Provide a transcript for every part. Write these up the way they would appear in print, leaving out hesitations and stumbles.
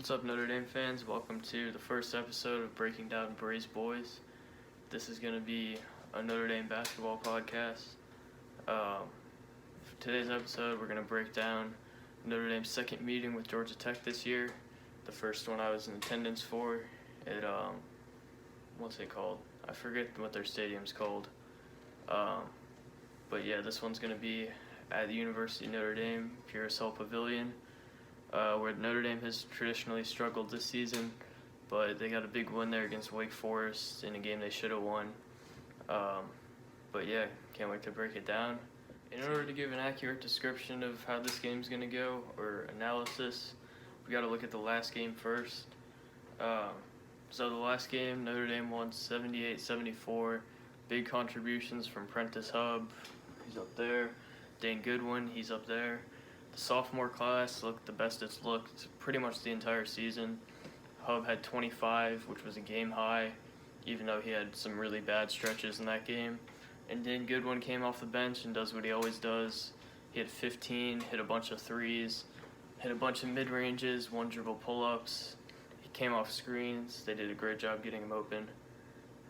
What's up, Notre Dame fans? Welcome to the first episode of Breaking Down Brey's Boys. This is going to be a Notre Dame basketball podcast. For today's episode, we're going to break down Notre Dame's second meeting with Georgia Tech this year. The first one I was in attendance for at, what's it called? I forget what their stadium's called. But yeah, this one's going to be at the University of Notre Dame, Purcell Pavilion. Where Notre Dame has traditionally struggled this season, but they got a big win there against Wake Forest in a game they should have won. But yeah, can't wait to break it down. In order to give an accurate description of how this game's going to go, or analysis, we got to look at the last game first. So the last game, Notre Dame won 78-74. Big contributions from Prentice Hub, he's up there. Dane Goodwin, he's up there. The sophomore class looked the best it's looked pretty much the entire season. Hub had 25, which was a game high, even though he had some really bad stretches in that game. And then Goodwin came off the bench and does what he always does. He had 15, hit a bunch of threes, hit a bunch of mid-ranges, one dribble pull-ups. He came off screens. They did a great job getting him open.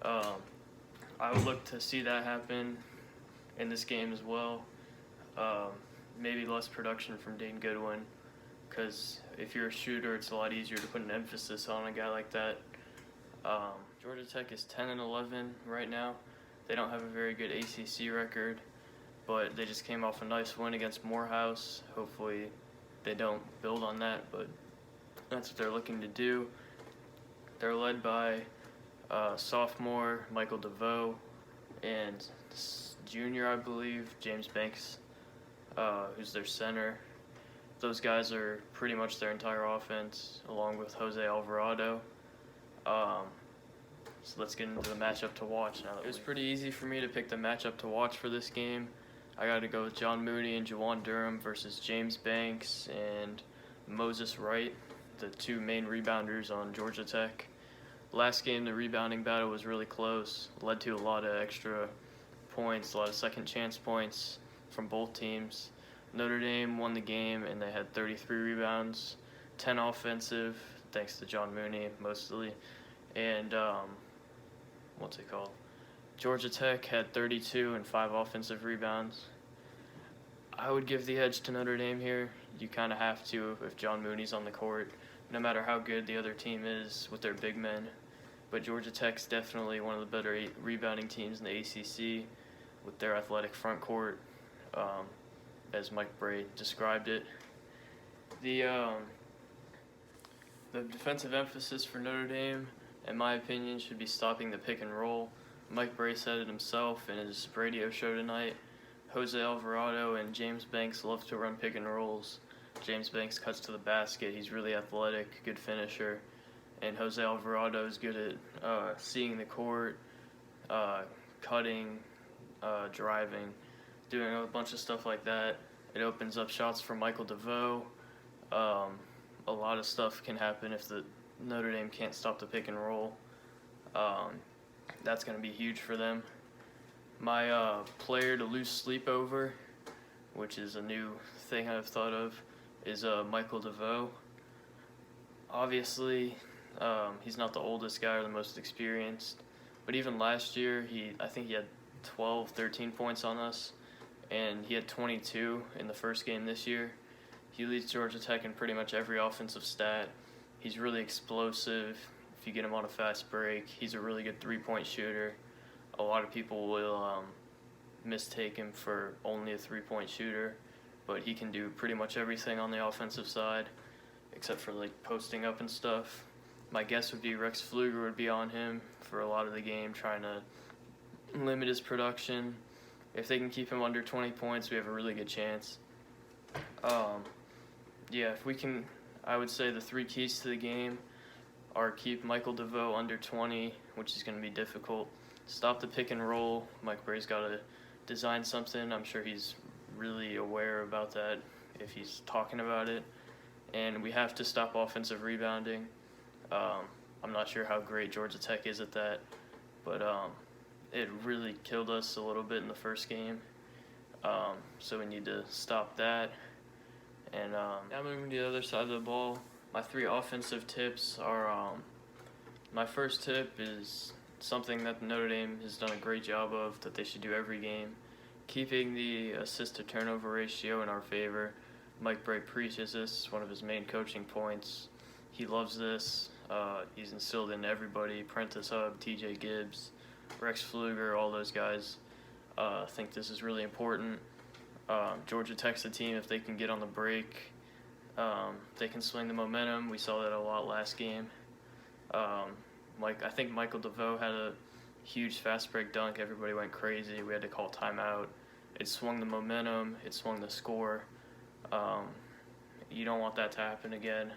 I would look to see that happen in this game as well. Maybe less production from Dane Goodwin, because if you're a shooter, it's a lot easier to put an emphasis on a guy like that. Georgia Tech is 10-11 right now. They don't have a very good ACC record, but they just came off a nice win against Morehouse. Hopefully they don't build on that, but that's what they're looking to do. They're led by sophomore Michael DeVoe and junior, I believe, James Banks, who's their center. Those guys are pretty much their entire offense, along with Jose Alvarado. So let's get into the matchup to watch now. It was pretty easy for me to pick the matchup to watch for this game. I got to go with John Mooney and Juwan Durham versus James Banks and Moses Wright, the two main rebounders on Georgia Tech. Last game, the rebounding battle was really close, led to a lot of extra points, a lot of second chance points from both teams. Notre Dame won the game and they had 33 rebounds, 10 offensive, thanks to John Mooney mostly, and Georgia Tech had 32 and 5 offensive rebounds. I would give the edge to Notre Dame here. You kind of have to if John Mooney's on the court, no matter how good the other team is with their big men. But Georgia Tech's definitely one of the better rebounding teams in the ACC with their athletic front court. As Mike Brey described it. The defensive emphasis for Notre Dame, in my opinion, should be stopping the pick and roll. Mike Brey said it himself in his radio show tonight. Jose Alvarado and James Banks love to run pick and rolls. James Banks cuts to the basket. He's really athletic, good finisher. And Jose Alvarado is good at seeing the court, cutting, driving, doing a bunch of stuff like that. It opens up shots for Michael DeVoe. A lot of stuff can happen if the Notre Dame can't stop the pick and roll. That's going to be huge for them. My player to lose sleep over, which is a new thing I've thought of, is Michael DeVoe. Obviously, he's not the oldest guy or the most experienced, but even last year, I think he had 12, 13 points on us, and he had 22 in the first game this year. He leads Georgia Tech in pretty much every offensive stat. He's really explosive. If you get him on a fast break, he's a really good three-point shooter. A lot of people will mistake him for only a three-point shooter, but he can do pretty much everything on the offensive side, except for like posting up and stuff. My guess would be Rex Pfluger would be on him for a lot of the game, trying to limit his production. If they can keep him under 20 points, we have a really good chance. If we can, I would say the three keys to the game are keep Michael DeVoe under 20, which is going to be difficult. Stop the pick and roll. Mike Brey's got to design something. I'm sure he's really aware about that if he's talking about it. And we have to stop offensive rebounding. I'm not sure how great Georgia Tech is at that, but it really killed us a little bit in the first game. So we need to stop that. And now moving to the other side of the ball, My 3 offensive tips are my first tip is something that Notre Dame has done a great job of that they should do every game, keeping the assist to turnover ratio in our favor. Mike Brey preaches this, it's one of his main coaching points. He loves this. He's instilled in everybody, Prentice Hub, TJ Gibbs, Rex Pfluger, all those guys. Think this is really important. Georgia Tech's a team, if they can get on the break, they can swing the momentum. We saw that a lot last game. I think Michael DeVoe had a huge fast break dunk. Everybody went crazy. We had to call timeout. It swung the momentum. It swung the score. You don't want that to happen again.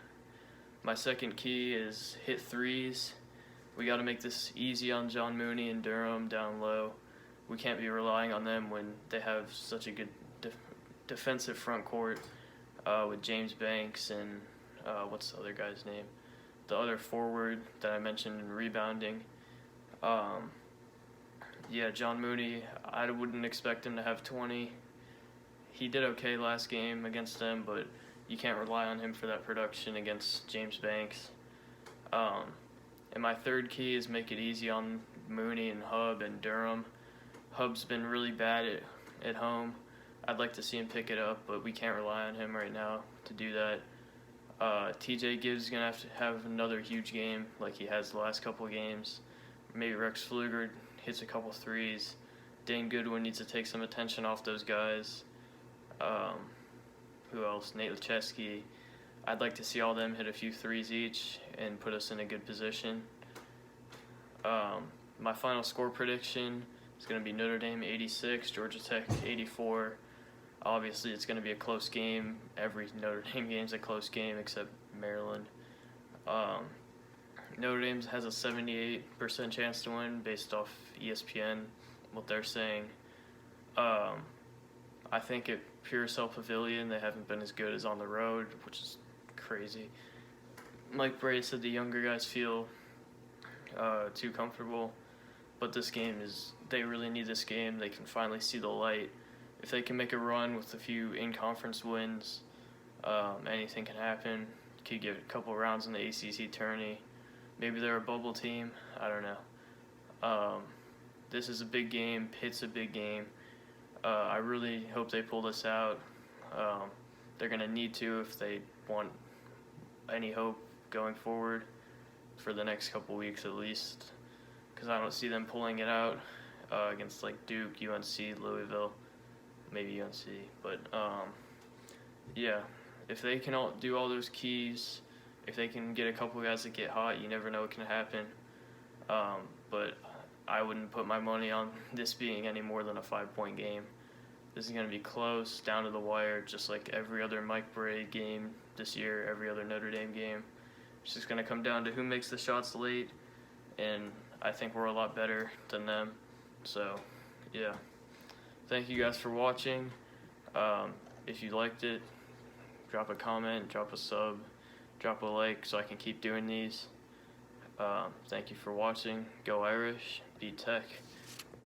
My second key is hit threes. We got to make this easy on John Mooney and Durham down low. We can't be relying on them when they have such a good defensive front court with James Banks and what's the other guy's name? The other forward that I mentioned in rebounding. John Mooney, I wouldn't expect him to have 20. He did okay last game against them, but you can't rely on him for that production against James Banks. And my third key is make it easy on Mooney and Hub and Durham. Hub's been really bad at home. I'd like to see him pick it up, but we can't rely on him right now to do that. TJ Gibbs is going to have another huge game like he has the last couple of games. Maybe Rex Pfluger hits a couple threes. Dane Goodwin needs to take some attention off those guys. Who else? Nate Lachesky. I'd like to see all them hit a few threes each and put us in a good position. My final score prediction is going to be Notre Dame 86, Georgia Tech 84. Obviously, it's going to be a close game. Every Notre Dame game is a close game except Maryland. Notre Dame has a 78% chance to win based off ESPN, what they're saying. I think at Pure Pavilion, they haven't been as good as on the road, which is crazy. Mike Brey said the younger guys feel too comfortable, but this game they really need this game. They can finally see the light. If they can make a run with a few in-conference wins, anything can happen. Could get a couple rounds in the ACC tourney. Maybe they're a bubble team. I don't know. This is a big game. Pitt's a big game. I really hope they pull this out. They're going to need to if they want any hope going forward for the next couple weeks at least, because I don't see them pulling it out against like Duke, UNC, Louisville, maybe UNC. But if they can do all those keys, if they can get a couple guys that get hot, you never know what can happen. But I wouldn't put my money on this being any more than a 5-point game. This is going to be close, down to the wire, just like every other Mike Brey game this year, every other Notre Dame game. It's just going to come down to who makes the shots late, and I think we're a lot better than them. So, yeah. Thank you guys for watching. If you liked it, drop a comment, drop a sub, drop a like so I can keep doing these. Thank you for watching. Go Irish. Beat Tech.